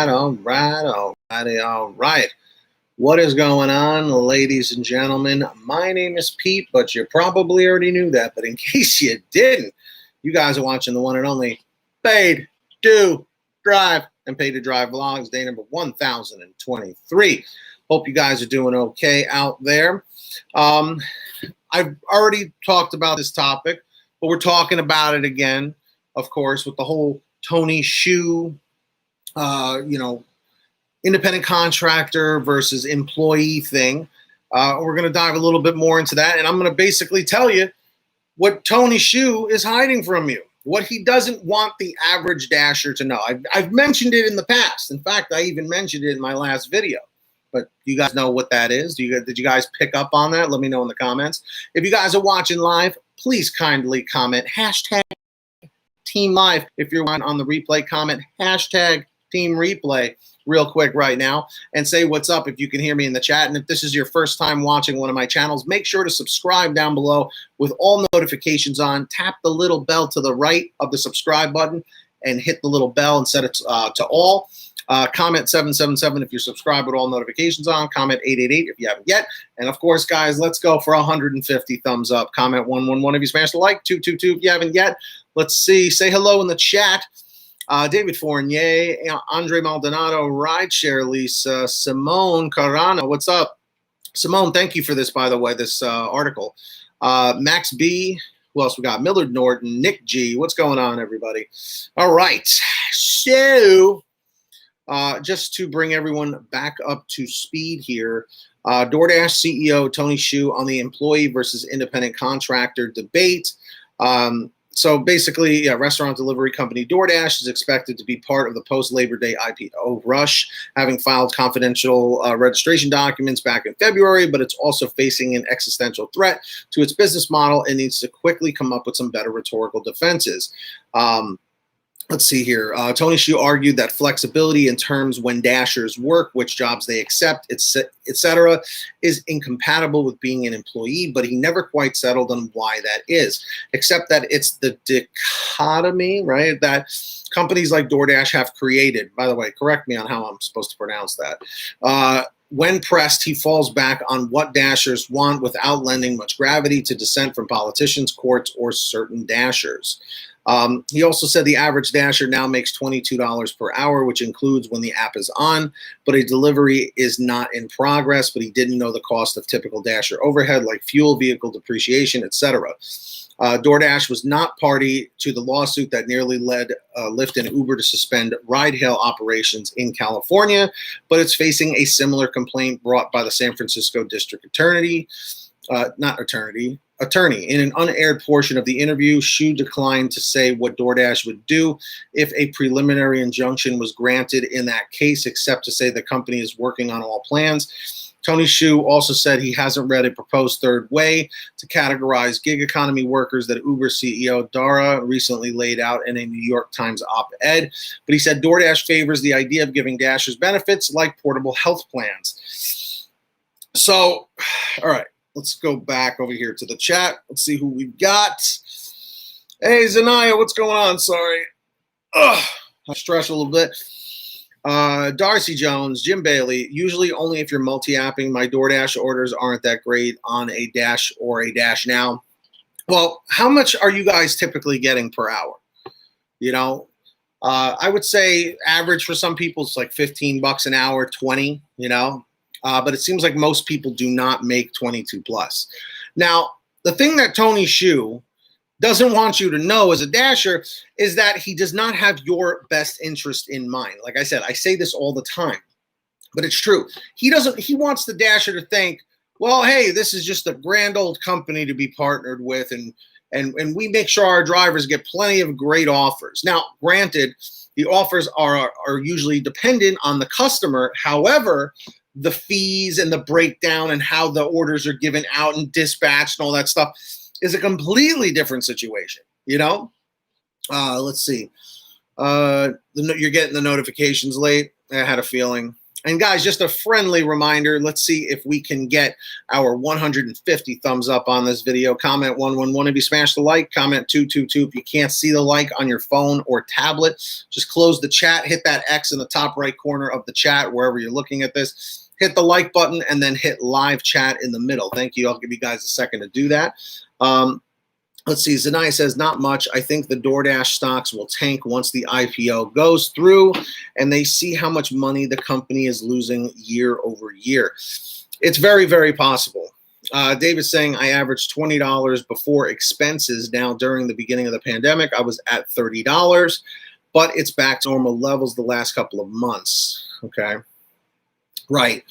all right. What is going on, ladies and gentlemen? My name is Pete, but you probably already knew that. But in case you didn't, you guys are watching the one and only Paid to Drive and Paid to Drive vlogs, day number 1023. Hope you guys are doing okay out there. I've already talked about this topic, but we're talking about it again, of course, with the whole Tony Xu, independent contractor versus employee thing. We're going to dive a little bit more into that, and I'm going to basically tell you what Tony Xu is hiding from you, what he doesn't want the average dasher to know. I've mentioned it in the past. In fact, I even mentioned it in my last video. But you guys know what that is? Did you guys pick up on that? Let me know in the comments. If you guys are watching live, please kindly comment hashtag Team Live. If you're on the replay, comment hashtag Team Replay real quick right now and say what's up if you can hear me in the chat. And if this is your first time watching one of my channels, make sure to subscribe down below with all notifications on. Tap the little bell to the right of the subscribe button and hit the little bell and set it to all. Comment 777 if you're subscribed with all notifications on. Comment 888 if you haven't yet. And of course, guys, let's go for 150 thumbs up. Comment 111 if you smashed the like. 222 if you haven't yet. Let's see. Say hello in the chat. David Fournier, Andre Maldonado, Rideshare Lisa, Simone Carano. What's up? Simone, thank you for this, by the way, this article. Max B. Who else we got? Millard Norton, Nick G. What's going on, everybody? All right. So, just to bring everyone back up to speed here, DoorDash CEO Tony Xu on the employee versus independent contractor debate. So basically, restaurant delivery company DoorDash is expected to be part of the post-Labor Day IPO rush, having filed confidential registration documents back in February, but it's also facing an existential threat to its business model and needs to quickly come up with some better rhetorical defenses. Let's see here. Tony Xu argued that flexibility in terms when dashers work, which jobs they accept, etc., is incompatible with being an employee, but he never quite settled on why that is, except that it's the dichotomy, right, that companies like DoorDash have created. By the way, correct me on how I'm supposed to pronounce that. When pressed, he falls back on what dashers want without lending much gravity to dissent from politicians, courts, or certain dashers. He also said the average dasher now makes $22 per hour, which includes when the app is on, but a delivery is not in progress, but he didn't know the cost of typical dasher overhead like fuel, vehicle depreciation, etc. DoorDash was not party to the lawsuit that nearly led Lyft and Uber to suspend ride-hail operations in California, but it's facing a similar complaint brought by the San Francisco District Attorney. In an unaired portion of the interview, Xu declined to say what DoorDash would do if a preliminary injunction was granted in that case, except to say the company is working on all plans. Tony Xu also said he hasn't read a proposed third way to categorize gig economy workers that Uber CEO Dara recently laid out in a New York Times op-ed, but he said DoorDash favors the idea of giving dashers benefits like portable health plans. So, all right. Let's go back over here to the chat. Let's see who we've got. Hey, Zanaya, what's going on? Sorry. I stress a little bit. Darcy Jones, Jim Bailey. Usually only if you're multi-apping. My DoorDash orders aren't that great on a Dash or a Dash Now. Well, how much are you guys typically getting per hour? You know, I would say average for some people is like $15 an hour, 20, you know. But it seems like most people do not make 22 plus. Now, the thing that Tony Xu doesn't want you to know as a dasher is that he does not have your best interest in mind. Like I said, I say this all the time, but it's true. He wants the dasher to think, well, hey, this is just a grand old company to be partnered with, and we make sure our drivers get plenty of great offers. Now, granted, the offers are usually dependent on the customer. However, the fees and the breakdown and how the orders are given out and dispatched and all that stuff is a completely different situation, you know? Let's see. You're getting the notifications late. I had a feeling. And guys, just a friendly reminder, let's see if we can get our 150 thumbs up on this video. Comment 111 if you smash the like, comment 222 if you can't see the like on your phone or tablet. Just close the chat, hit that X in the top right corner of the chat, wherever you're looking at this. Hit the like button and then hit live chat in the middle. Thank you. I'll give you guys a second to do that. Let's see. Zanai says, not much. I think the DoorDash stocks will tank once the IPO goes through and they see how much money the company is losing year over year. It's very, very possible. David's saying, I averaged $20 before expenses. Now, during the beginning of the pandemic, I was at $30, but it's back to normal levels the last couple of months. Okay. Right.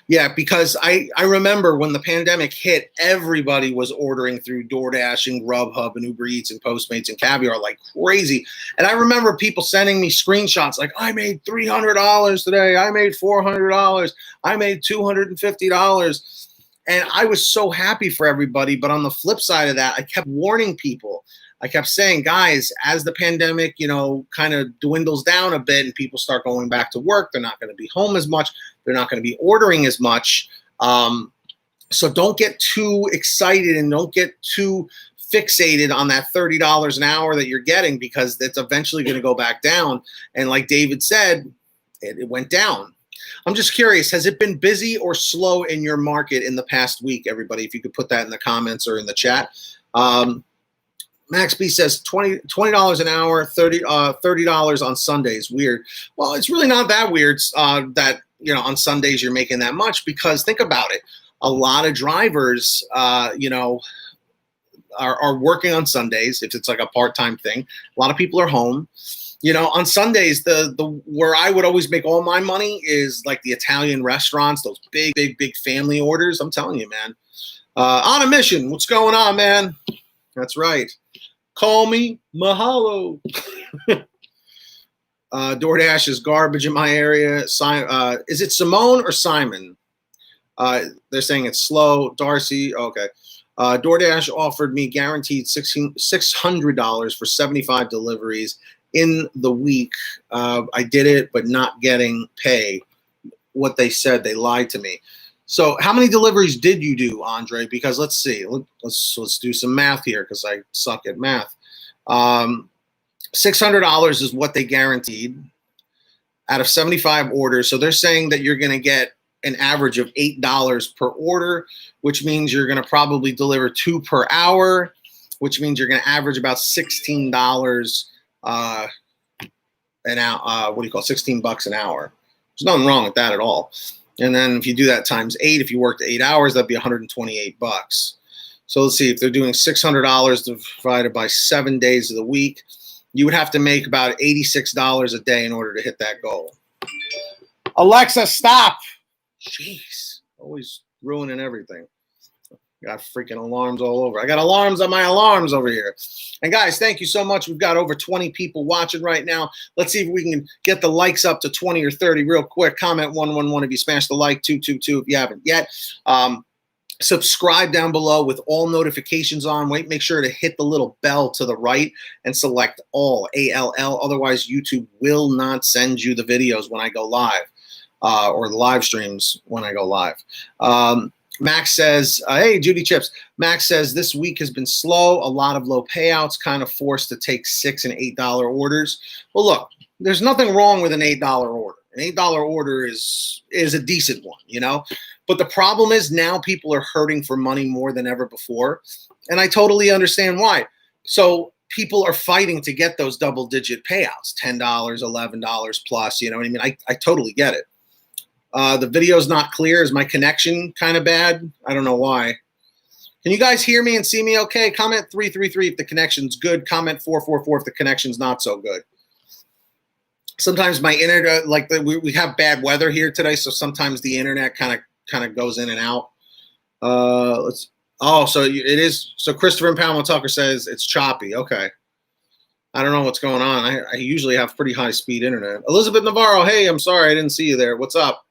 Yeah, because I remember when the pandemic hit, everybody was ordering through DoorDash and GrubHub and Uber Eats and Postmates and Caviar like crazy. And I remember people sending me screenshots like, I made $300 today. I made $400. I made $250. And I was so happy for everybody. But on the flip side of that, I kept warning people. I kept saying, guys, as the pandemic, kind of dwindles down a bit and people start going back to work, they're not going to be home as much. They're not going to be ordering as much. So don't get too excited and don't get too fixated on that $30 an hour that you're getting, because it's eventually going to go back down. And like David said, it went down. I'm just curious, has it been busy or slow in your market in the past week, everybody? If you could put that in the comments or in the chat. Max B says $20 an hour, $30 on Sundays. Weird. Well, it's really not that weird that on Sundays you're making that much, because think about it. A lot of drivers, are working on Sundays if it's like a part-time thing. A lot of people are home. On Sundays, the where I would always make all my money is like the Italian restaurants, those big family orders. I'm telling you, man. On a mission. What's going on, man? That's right. Call me Mahalo. DoorDash is garbage in my area. Is it Simone or Simon? They're saying it's slow. Darcy, okay. DoorDash offered me guaranteed $600 for 75 deliveries in the week. I did it, but not getting pay. What they said, they lied to me. So how many deliveries did you do, Andre? Because let's see. Let's do some math here, because I suck at math. $600 is what they guaranteed out of 75 orders. So they're saying that you're going to get an average of $8 per order, which means you're going to probably deliver 2 per hour, which means you're going to average about $16 an hour. What do you call it? $16 an hour. There's nothing wrong with that at all. And then if you do that times 8, if you worked 8 hours, that'd be $128. So let's see, if they're doing $600 divided by 7 days of the week, you would have to make about $86 a day in order to hit that goal. Alexa, stop. Jeez, always ruining everything. Got freaking alarms all over. I got alarms on my alarms over here. And guys, thank you so much. We've got over 20 people watching right now. Let's see if we can get the likes up to 20 or 30 real quick. Comment 111 if you smash the like, 222 if you haven't yet. Subscribe down below with all notifications on. Make sure to hit the little bell to the right and select all, ALL. Otherwise, YouTube will not send you the videos when I go live, or the live streams when I go live. Max says, hey, Judy Chips. Max says, this week has been slow. A lot of low payouts, kind of forced to take $6 and $8 orders. Well, look, there's nothing wrong with an $8 order. An $8 order is a decent one, But the problem is now people are hurting for money more than ever before. And I totally understand why. So people are fighting to get those double-digit payouts, $10, $11 plus, you know what I mean? I totally get it. The video's not clear. Is my connection kind of bad? I don't know why. Can you guys hear me and see me okay? Comment 333 if the connection's good. Comment 444 if the connection's not so good. Sometimes my internet, we have bad weather here today, so sometimes the internet kind of goes in and out. So it is. So Christopher and Pamela Tucker says it's choppy. Okay. I don't know what's going on. I usually have pretty high speed internet. Elizabeth Navarro, hey, I'm sorry I didn't see you there. What's up?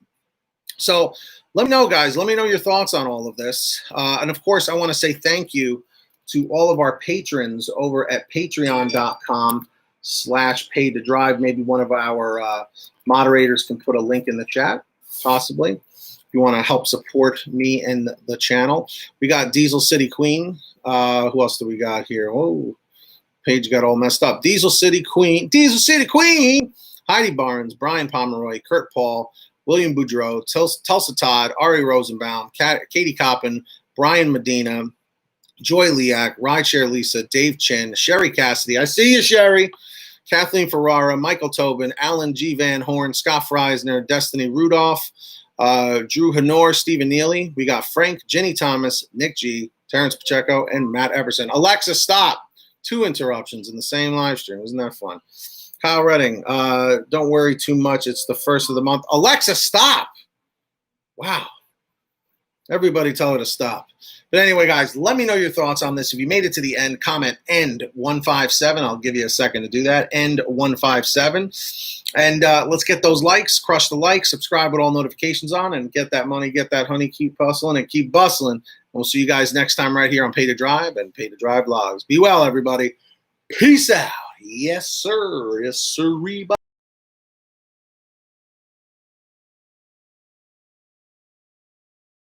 So let me know, guys. Let me know your thoughts on all of this. And of course, I want to say thank you to all of our patrons over at patreon.com/PaidToDrive. Maybe one of our moderators can put a link in the chat. possibly. If you want to help support me and the channel. We got Diesel City Queen. Who else do we got here? Oh, page got all messed up. Diesel City Queen. Heidi Barnes, Brian Pomeroy, Kurt Paul, William Boudreau, Tulsa Todd, Ari Rosenbaum, Katie Coppin, Brian Medina, Joy Liak, Rideshare Lisa, Dave Chin, Sherry Cassidy. I see you, Sherry. Kathleen Ferrara, Michael Tobin, Alan G. Van Horn, Scott Freisner, Destiny Rudolph, Drew Hanor, Stephen Neely. We got Frank, Jenny Thomas, Nick G., Terrence Pacheco, and Matt Everson. Alexa, stop. 2 interruptions in the same live stream. Isn't that fun? Kyle Redding, don't worry too much. It's the first of the month. Alexa, stop. Wow. Everybody tell her to stop. But anyway, guys, let me know your thoughts on this. If you made it to the end, comment END157. I'll give you a second to do that. END157. And let's get those likes. Crush the likes. Subscribe with all notifications on. And get that money, get that honey. Keep hustling and keep bustling. And we'll see you guys next time right here on Pay to Drive and Pay to Drive Vlogs. Be well, everybody. Peace out. Yes, sir. Yes, sir.